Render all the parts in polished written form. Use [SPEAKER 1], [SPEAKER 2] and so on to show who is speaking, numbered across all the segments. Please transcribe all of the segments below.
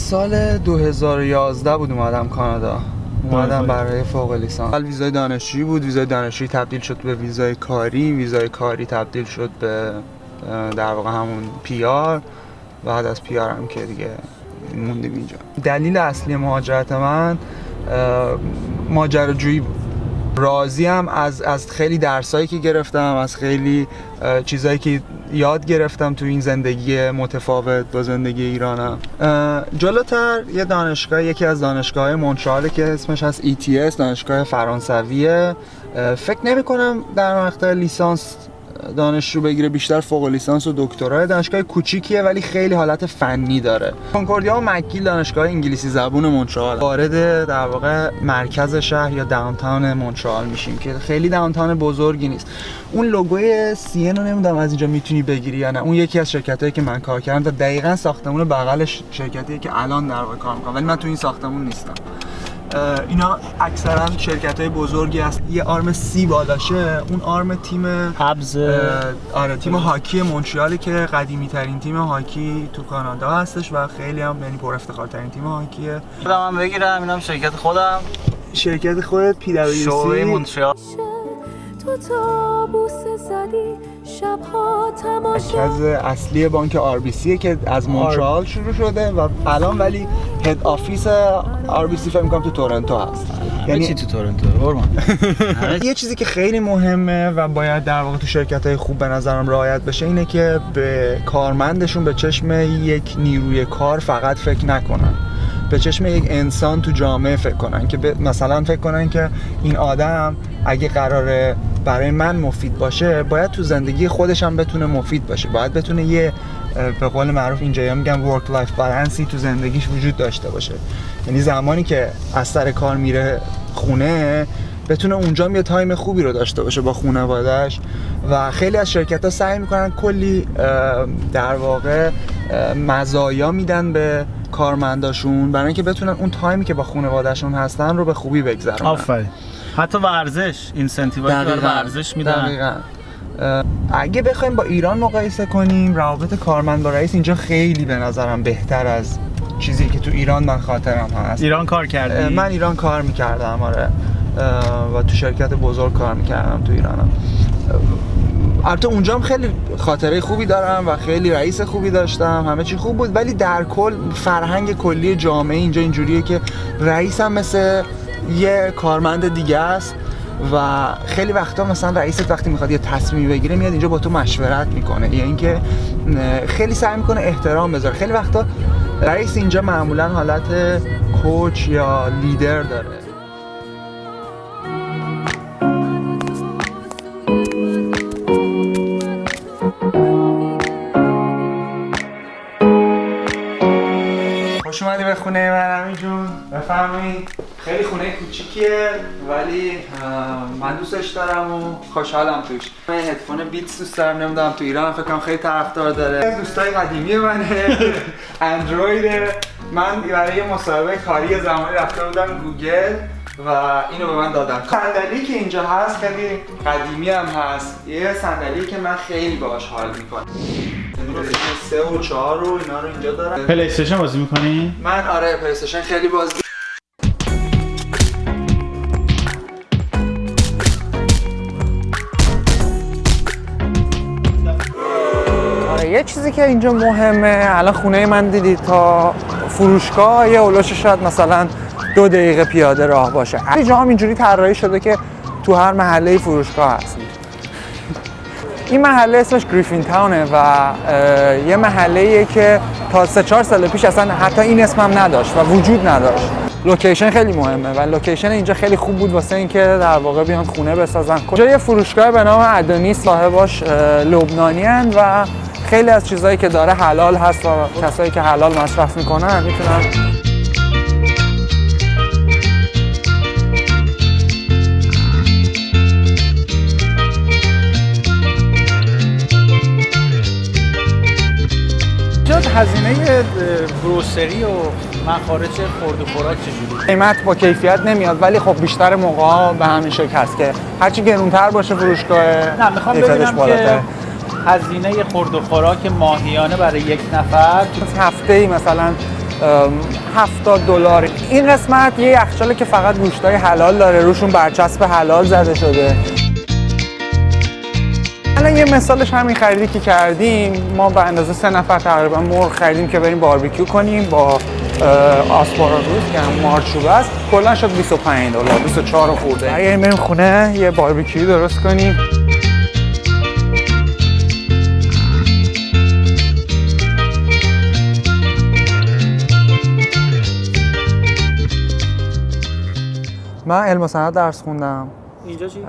[SPEAKER 1] سال 2011 بود اومدم کانادا. اومدم برای فوق لیسانس. ویزای دانشجویی بود، ویزای دانشجویی تبدیل شد به ویزای کاری، ویزای کاری تبدیل شد به در واقع همون PR. بعد از PR هم که دیگه موندیم اینجا. دلیل اصلی مهاجرت من ماجراجویی بود. راضیم از خیلی درسایی که گرفتم، از خیلی چیزایی که یاد گرفتم تو این زندگی متفاوت با زندگی ایرانم. جلوتر یه دانشگاه، یکی از دانشگاه‌های مونترال که اسمش هست ETS، دانشگاه فرانسویه. فکر نمی‌کنم در مقطع لیسانس دانشجو بگیره، بیشتر فوق لیسانس و دکترا. دانشگاه کوچیکیه ولی خیلی حالت فنی داره. کنکوردیا و مکگیل دانشگاه انگلیسی زبون مونترال. وارد در واقع مرکز شهر یا داونتاون مونترال میشیم که خیلی داونتاون بزرگی نیست. اون لوگوی CN رو نمیدونم از اینجا میتونی بگیری یا نه. اون یکی از شرکتایی که من کار کردم و دقیقاً ساختمون بغلش شرکتیه که الان در واقع کار میکنم، ولی من تو این ساختمون نیستم. اینا اکثرا شرکت‌های بزرگی هست. یه آرم C بالاشه، اون آرم تیم
[SPEAKER 2] حبز
[SPEAKER 1] تیم هاکی مونترال که قدیمی ترین تیم هاکی تو کانادا هستش و خیلی هم یعنی پر افتخار ترین تیم هاکیه.
[SPEAKER 2] خودم بگیرم، اینم شرکت خودم،
[SPEAKER 1] شرکت خودت PwC
[SPEAKER 2] شعبه مونترال.
[SPEAKER 3] تو تابوس زدی شبها تماشا.
[SPEAKER 1] مرکز اصلی بانک RBC که از مونترال شروع شده و الان ولی هد آفیس RBC فکر می‌کنم تو تورنتو هست.
[SPEAKER 2] یعنی چی تو تورنتو؟ قربان.
[SPEAKER 1] یه چیزی که خیلی مهمه و باید در واقع تو شرکت‌های خوب به نظرم رعایت بشه اینه که به کارمندشون به چشم یک نیروی کار فقط فکر نکنن، به چشم یک انسان تو جامعه فکر کنن، که مثلا فکر کنن که این آدم اگه قراره برای من مفید باشه باید تو زندگی خودش هم بتونه مفید باشه، باید بتونه یه به قول معروف اینجا میگن ورک لایف بالانسی تو زندگیش وجود داشته باشه. یعنی زمانی که از سر کار میره خونه بتونه اونجا یه تایم خوبی رو داشته باشه با خانواده‌اش. و خیلی از شرکت‌ها سعی میکنن کلی در واقع مزایا میدن به کارمنداشون برای اینکه بتونن اون تایمی که با خانواده‌شون هستن رو به خوبی بگذرونن.
[SPEAKER 2] آفرین. حتی ورزش، اینسنتیوهایی برای ورزش میدن.
[SPEAKER 1] دقیقاً. اگه بخوایم با ایران مقایسه کنیم، روابط کارمند با رئیس اینجا خیلی به نظرم بهتر از چیزی که تو ایران من خاطرم هست.
[SPEAKER 2] ایران کار کردی؟
[SPEAKER 1] من ایران کار میکردم، آره، و تو شرکت بزرگ کار میکردم تو ایرانم. البته اونجا هم خیلی خاطره خوبی دارم و خیلی رئیس خوبی داشتم، همه چی خوب بود، ولی در کل فرهنگ کلی جامعه اینجا اینجوریه که رئیس هم مثل یه کارمند دیگه است و خیلی وقتا مثلا رئیست وقتی میخواد یه تصمیمی بگیره میاد اینجا با تو مشورت میکنه، یا اینکه خیلی سعی میکنه احترام بذاره. خیلی وقتا رئیس اینجا معمولا حالت کوچ یا لیدر داره. خوش اومدی به خونه من امی جون، بفرمایید. خیلی خونه کوچیکیه ولی من دوستش دارم و خوشحالم توش. من هدفون بیتس دوست دارم، نمیدونم تو ایران فکر کنم خیلی طرفدار داره. دوستای قدیمی منه. اندرویده. من برای یه مصاحبه کاری زمانی رفته بودم گوگل و اینو به من دادن. صندلی که اینجا هست خیلی قدیمی هم هست، یه صندلی که من خیلی باهاش حال میکنم. 3 و 4 رو اینا رو اینجا دارم.
[SPEAKER 2] پلی استیشن بازی میکنی؟
[SPEAKER 1] من آره پلی استیشن خیلی بازی. یه چیزی که اینجا مهمه، الان خونه من دیدید تا فروشگاه یه اولوش شاید مثلا 2 دقیقه پیاده راه باشه. هر جا هم اینجوری طراحی شده که تو هر محله فروشگاه هست. این محله اسمش گریفین تاونه و یه محله‌ایه که تا 3-4 سال پیش اصلا حتی این اسم هم نداشت و وجود نداشت. لوکیشن خیلی مهمه و لوکیشن اینجا خیلی خوب بود واسه اینکه در واقع بیان خونه بسازن. اینجا یه فروشگاه به نام ادونیس، صاحباش لبنانیان و خیلی از چیزایی که داره حلال هست و کسایی که حلال مصرف میکنن میتونن.
[SPEAKER 2] هزینه گروسری و مخارج خورد و خوراک چجوری؟
[SPEAKER 1] قیمت با کیفیت نمیاد ولی خب بیشتر موقعا به همین شکل هست که هرچی گرونتر باشه فروشگاه
[SPEAKER 2] نه میخوام ببینم که هزینه خورد و خوراک ماهیانه برای یک نفر
[SPEAKER 1] هفته‌ای مثلا
[SPEAKER 4] $70. این قسمت یه یخچاله که فقط گوشتای حلال داره، روشون برچسب حلال زده شده. الان یه مثالش همین خریدی که کردیم، ما به اندازه 3 نفر تقریبا مرغ خریدیم که بریم باربیکیو کنیم با آسپاراگوس که هم مارچوبه است. کلا شد $25، 24 خورده. اگه بریم خونه یه باربیکیو درست کنیم. من علم و صنعت درس خوندم.
[SPEAKER 2] اینجا چی؟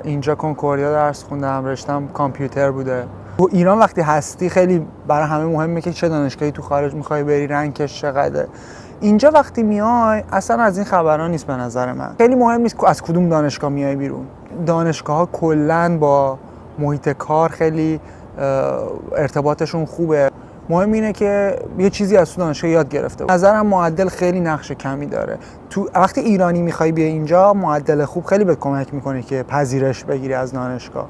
[SPEAKER 4] اینجا کنکوریا درس خوندم، رشتم کامپیوتر بوده. تو ایران وقتی هستی خیلی برای همه مهمه که چه دانشگاهی تو خارج میخوای بری، رنکش چقدره. اینجا وقتی میای اصلا از این خبرها نیست به نظر من. خیلی مهم نیست از کدوم دانشگاه میای بیرون. دانشگاه‌ها کلاً با محیط کار خیلی ارتباطشون خوبه. مهم اینه که یه چیزی از تو دانشگاه یاد گرفته. نظرم معدل خیلی نقش کمی داره. تو وقتی ایرانی میخوای بیای اینجا، معدل خوب خیلی بهت کمک میکنه که پذیرش بگیری از دانشگاه.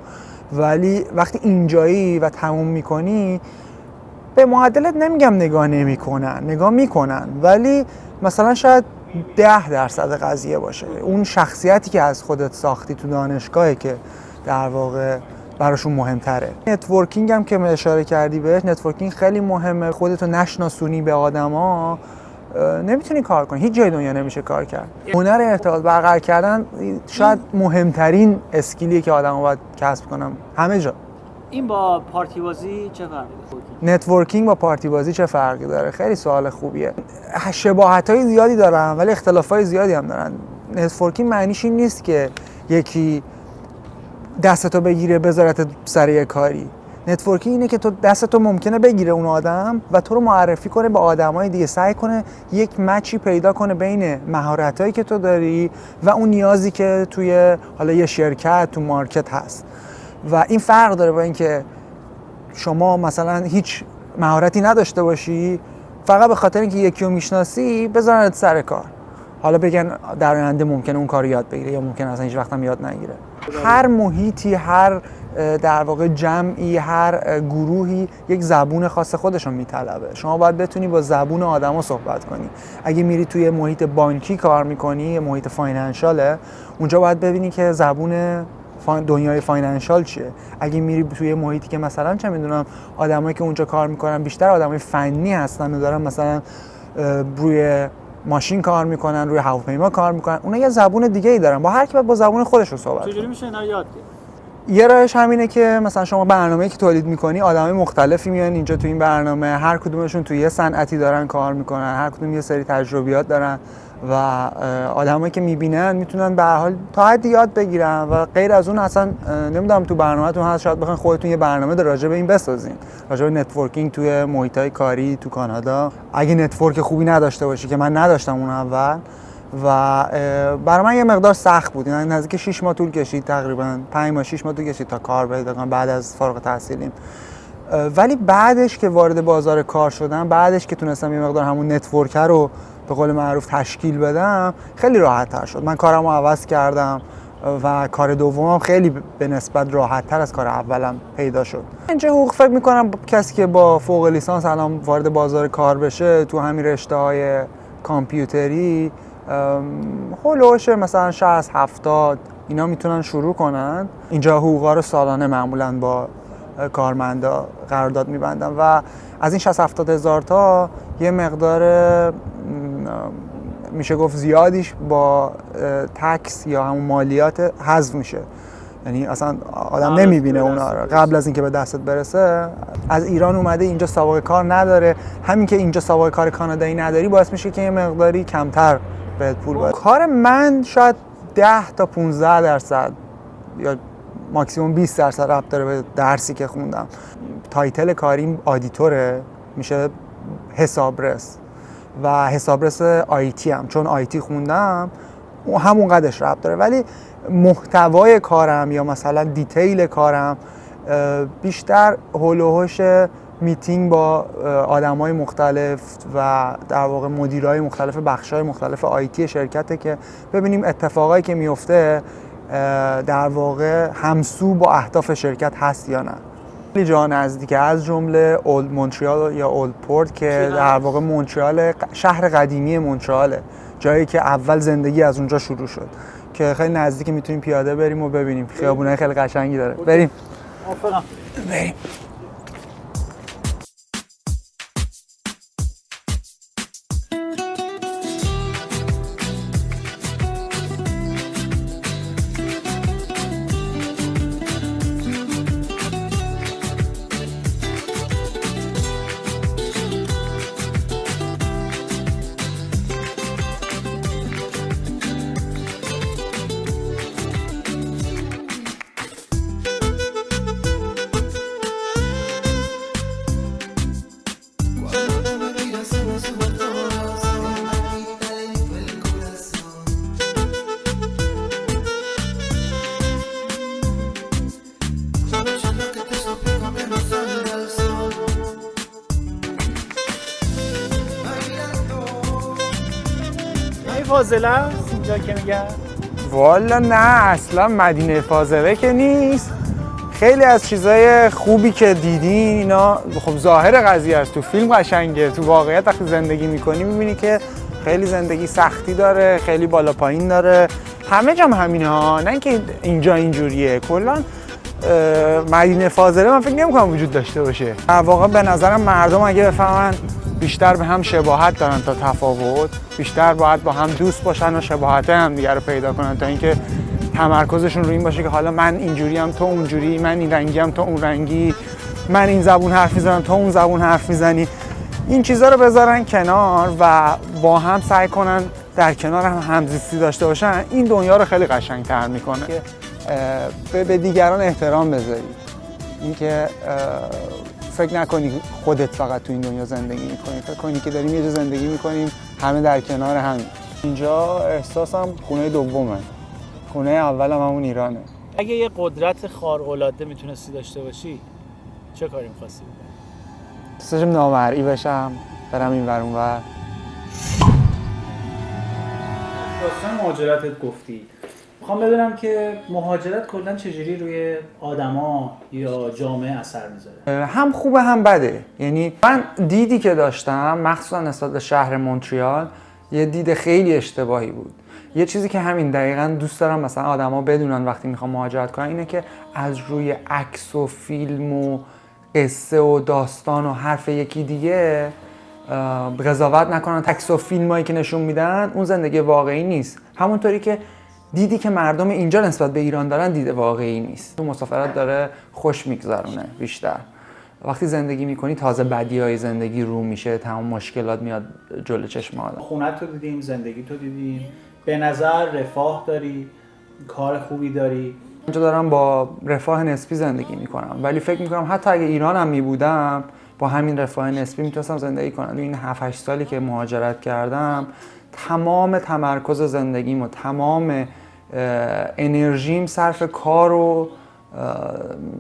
[SPEAKER 4] ولی وقتی اینجایی و تموم میکنی، به معدلت نمیگم نگاه نمیکنن، نگاه میکنن، ولی مثلا شاید 10% قضیه باشه. اون شخصیتی که از خودت ساختی تو دانشگاهه که در واقع براشون مهمتره. نتورکینگ هم که اشاره کردی بهش، نتورکینگ خیلی مهمه. خودتو نشناسونی به آدما نمیتونی کار کنی، هیچ جای دنیا نمیشه کار کرد. هنر ارتباط برقرار کردن شاید مهمترین اسکیلیه که آدما باید کسب کنن همه جا.
[SPEAKER 2] این با پارتی بازی چه فرقی داره؟
[SPEAKER 4] نتورکینگ با پارتی بازی چه فرقی داره؟ خیلی سوال خوبیه. شباهت‌های زیادی دارن ولی اختلافات زیادی هم دارن. نتورکینگ معنیش این نیست که یکی دستتو بگیره بذارت سر یه کاری. نتورکینگ اینه که تو دستتو ممکنه بگیره اون آدم و تو رو معرفی کنه به آدمای دیگه، سعی کنه یک مچی پیدا کنه بین مهارتایی که تو داری و اون نیازی که توی حالا یه شرکت تو مارکت هست. و این فرق داره با اینکه شما مثلا هیچ مهارتی نداشته باشی، فقط به خاطر اینکه یکی رو میشناسی بذارنت سر کار. حالا بگن در آینده ممکنه اون کارو یاد بگیره یا ممکنه اصلا هیچ وقت هم یاد نگیره. هر محیطی، هر در واقع جمعی، هر گروهی یک زبون خاص خودش رو میطلبه. شما باید بتونی با زبون آدما صحبت کنی. اگه میری توی محیط بانکی کار میکنی، محیط فاینانشاله، اونجا باید ببینی که زبون دنیای فاینانشال چیه. اگه میری توی محیطی که مثلا چه میدونم آدمایی که اونجا کار میکنن بیشتر آدمای فنی هستن و دارن مثلا روی ماشین کار میکنن، روی هواپیما کار میکنن، اونا یه زبون دیگه ای دارن. با هر کی باید با زبون خودش رو صحبت کنه.
[SPEAKER 2] چجوری میشه اینا رو یاد گرفت؟
[SPEAKER 4] یه راهش همینه که مثلا شما برنامه‌ای که تولید میکنی، آدمای مختلفی میان اینجا تو این برنامه، هر کدومشون توی یه صنعتی دارن کار میکنن، هر کدوم یه سری تجربیات دارن و آدمایی که میبینن میتونن به هر حال تا حدی یاد بگیرن و غیر از اون اصلا نمیدونم تو برنامه‌تون هست، شاید بخواید خودتون یه برنامه راجع به این بسازین، راجع به نتورکینگ توی محیطای کاری تو کانادا. اگه نتورک خوبی نداشته باشی که من نداشتم اون اول و برای من یه مقدار سخت بود، یعنی نزدیک 6 ماه طول کشید، تقریبا 5 ماه 6 ماه طول کشید تا کار پیدا کنم بعد از فارغ التحصیلیم. ولی بعدش که وارد بازار کار شدم، بعدش که تونستم یه مقدار همون نتورک رو به قول معروف تشکیل بدم، خیلی راحت تر شد. من کارمو عوض کردم و کار دومم خیلی به نسبت راحت تر از کار اولم پیدا شد. اینجا حقوق فکر میکنم کسی که با فوق لیسانس الان وارد بازار کار بشه تو همین رشته‌های کامپیوتری، هولوش مثلا 60-70 اینا میتونن شروع کنن. اینجا حقوقا رو سالانه معمولا با کارمندا قرارداد میبندن و از این 60-70 هزار تا یه مقدار میشه گفت زیادیش با تکس یا همون مالیات حذف میشه. یعنی اصلا آدم نمیبینه اونا رو قبل از اینکه به دستت برسه. از ایران اومده اینجا سابقه کار نداره، همین که اینجا سابقه کار کانادایی نداری باعث میشه که یه مقداری کمتر بهت پول بده. کار من شاید 10 تا 15% یا ماکسیموم 20% ربط داره به درسی که خوندم. تایتل کاریم آدیتوره، میشه حسابرس و حسابرس آیتی هم، چون آیتی خوندم همون قدرش ربط داره. ولی محتوای کارم یا مثلا دیتیل کارم بیشتر هول و هوش میتینگ با آدمای مختلف و در واقع مدیرای مختلف بخشای مختلف آیتی شرکته که ببینیم اتفاقایی که میفته در واقع همسو با اهداف شرکت هست یا نه. خیلی جا نزدیکه، از جمله اولد مونترال یا اولد پورت که در واقع مونترال شهر قدیمی مونتراله، جایی که اول زندگی از اونجا شروع شد که خیلی نزدیک، میتونیم پیاده بریم و ببینیم. خیابونای خیلی قشنگی داره. بریم.
[SPEAKER 2] موافقم.
[SPEAKER 4] بریم.
[SPEAKER 2] فاضله است اینجا که میگن؟
[SPEAKER 4] والا نه، اصلا مدینه فاضله که نیست. خیلی از چیزای خوبی که دیدین اینا خب ظاهر قضیه است، تو فیلم قشنگه، تو واقعیت وقتی زندگی میکنی میبینی که خیلی زندگی سختی داره، خیلی بالا پایین داره. همه جام همینه ها، نه اینکه اینجا اینجوریه. کلا مدینه فاضله من فکر نمی‌کنم وجود داشته باشه. در واقع به نظرم مردم اگه بفهمن بیشتر به هم شباهت دارن تا تفاوت، بیشتر باید با هم دوست باشن و شباهت هم دیگه رو پیدا کنن تا اینکه تمرکزشون روی این باشه که حالا من اینجوریم تو اونجوری، من این رنگیم تو اون رنگی، من این زبون حرف میزنم تو اون زبون حرف میزنی. این چیزا رو بذارن کنار و با هم سعی کنن در کنار هم همزیستی داشته باشن. این دنیا رو خیلی قشنگ‌تر میکنه که به دیگران احترام بذاری. اینکه فکر نکنی خودت فقط تو این دنیا زندگی میکنی، فکر کنی که داریم یه جا زندگی میکنیم همه در کنار هم. اینجا احساسم خونه دومه، خونه اولم همون ایرانه.
[SPEAKER 2] اگه یه قدرت خارق‌العاده میتونستی داشته باشی چه کاری می‌خواستی بکنی؟
[SPEAKER 4] دوست داشتم نامرئی بشم، برم این ور اون ور.
[SPEAKER 2] داستان مهاجرتت گفتی، میخوام بدونم که مهاجرت کلا چجوری روی آدما یا جامعه اثر میذاره؟
[SPEAKER 4] هم خوبه هم بده. یعنی من دیدی که داشتم مخصوصا نسبت به شهر مونتریال یه دید خیلی اشتباهی بود. یه چیزی که همین دقیقاً دوست دارم مثلا آدما بدونن وقتی میخوام مهاجرت کنن اینه که از روی عکس و فیلم و قصه و داستان و حرف یکی دیگه قضاوت نکنن. عکس و فیلمایی که نشون میدن اون زندگی واقعی نیست. همونطوری که دیدی که مردم اینجا نسبت به ایران دارن دید واقعی نیست. تو مسافرت داره خوش میگذرونه بیشتر. وقتی زندگی میکنی تازه بدیهای زندگی رو میشه، تمام مشکلات میاد جلو چشم آدم.
[SPEAKER 2] خونت رو دیدیم، زندگی تو دیدیم، به نظر رفاه داری، کار خوبی داری.
[SPEAKER 4] اینجا دارم با رفاه نسبی زندگی میکنم، ولی فکر میکنم حتی اگه ایران هم میبودم با همین رفاه نسبی میتونستم زندگی کنم. این 7-8 سالی که مهاجرت کردم تمام تمرکز زندگیم و تمام انرژیم صرف کار و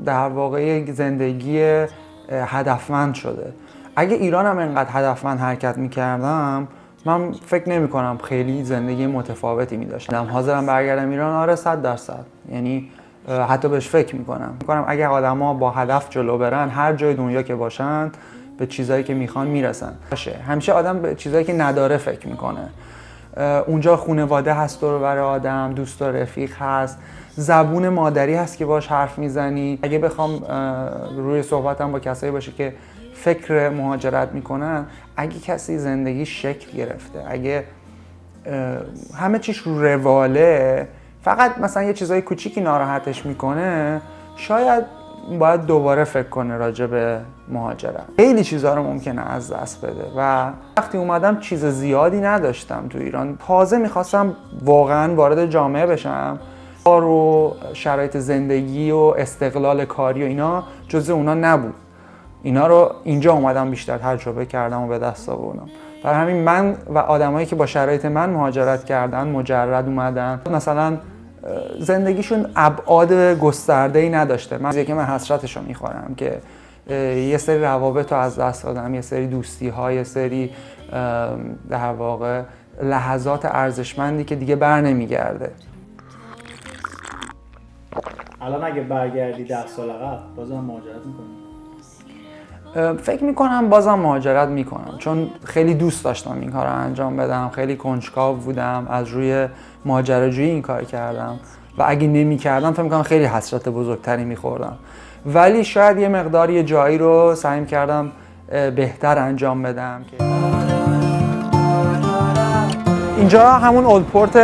[SPEAKER 4] در واقع یک زندگی هدفمند شده. اگه ایران هم اینقدر هدفمند حرکت میکردم من فکر نمی کنم خیلی زندگی متفاوتی می داشتم. حاضرم برگردم ایران، آره 100%. یعنی حتی بهش فکر میکنم اگه آدما با هدف جلو برن هر جای دنیا که باشن به چیزایی که میخوان میرسن. همیشه آدم به چیزایی که نداره فکر میکنه. اونجا خانواده هست دور و بر آدم، دوست و رفیق هست، زبون مادری هست که باش حرف میزنی. اگه بخوام روی صحبتم با کسایی باشه که فکر مهاجرت میکنن، اگه کسی زندگی شکل گرفته، اگه همه چیش رو رواله، فقط مثلا یه چیزای کوچیکی ناراحتش میکنه، شاید باید دوباره فکر کنه راجع به مهاجرت. خیلی چیزا رو ممکنه از دست بده و وقتی اومدم چیز زیادی نداشتم تو ایران. تازه میخواستم واقعا وارد جامعه بشم. کار و شرایط زندگی و استقلال کاری و اینا جزء اونا نبود. اینا رو اینجا اومدم بیشتر تجربه کردم و به دست آوردم. برای همین من و آدمایی که با شرایط من مهاجرت کردن، مجرد اومدن، مثلا زندگیشون ابعاد گسترده‌ای نداشته. من حسرتشو میخورم که یه سری روابط رو از دست دادم، یه سری دوستی‌ها، یه سری در واقع لحظات ارزشمندی که دیگه بر نمیگرده.
[SPEAKER 2] الان اگه برگردی 10 سال عقب بازم مهاجرت میکنی؟
[SPEAKER 4] فکر میکنم بازم مهاجرت میکنم، چون خیلی دوست داشتم این کار رو انجام بدم، خیلی کنجکاو بودم، از روی ماجراجویی این کار کردم و اگه نمیکردم فکر میکنم خیلی حسرت بزرگتری میخوردم. ولی شاید یه مقدار یه جایی رو سعی کردم بهتر انجام بدم. اینجا همون اولدپورت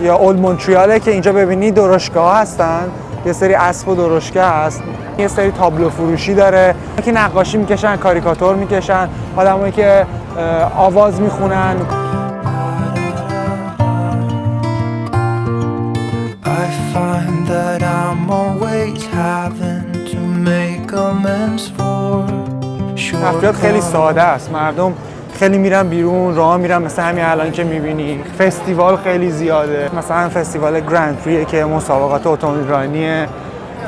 [SPEAKER 4] یا اولد مونتریاله که اینجا ببینی درشگاه هستن، یه سری اسب و درشگه هست، یه سری تابلو فروشی داره که نقاشی میکشن، کاریکاتور میکشن، آدمایی که آواز میخونن. تفریحات خیلی ساده است، مردم خیلی میرن بیرون، راه میرن، مثل همین الان که میبینی. فستیوال خیلی زیاده، مثلا فستیوال گرند پری که مسابقات اتومبیل رانیه،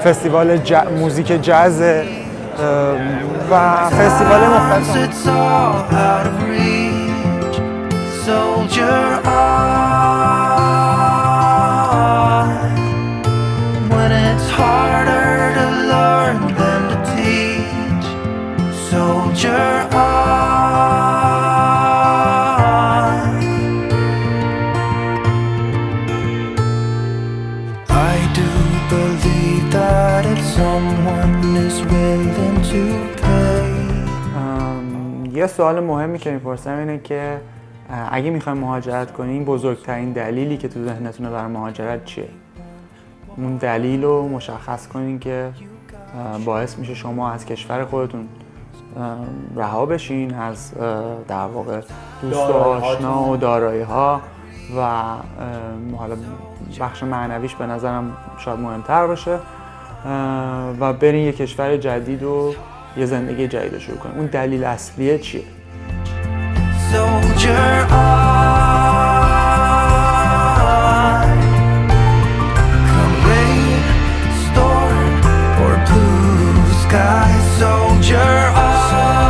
[SPEAKER 4] فستیوال موزیک جاز و فستیوال مختلف. یه سوال مهمی که میپرسم اینه که اگه میخوایم مهاجرت کنین بزرگترین دلیلی که تو ذهنتونه برای مهاجرت چیه؟ اون دلیل رو مشخص کنین که باعث میشه شما از کشور خودتون رها بشین، از در واقع دوست و آشنا و دارایی ها و حالا بخش معنویش به نظرم شاید مهمتر باشه و برین یه کشور جدید و یه زندگی جدید رو شروع کنین. اون دلیل اصلیه چیه؟
[SPEAKER 5] Soldier on.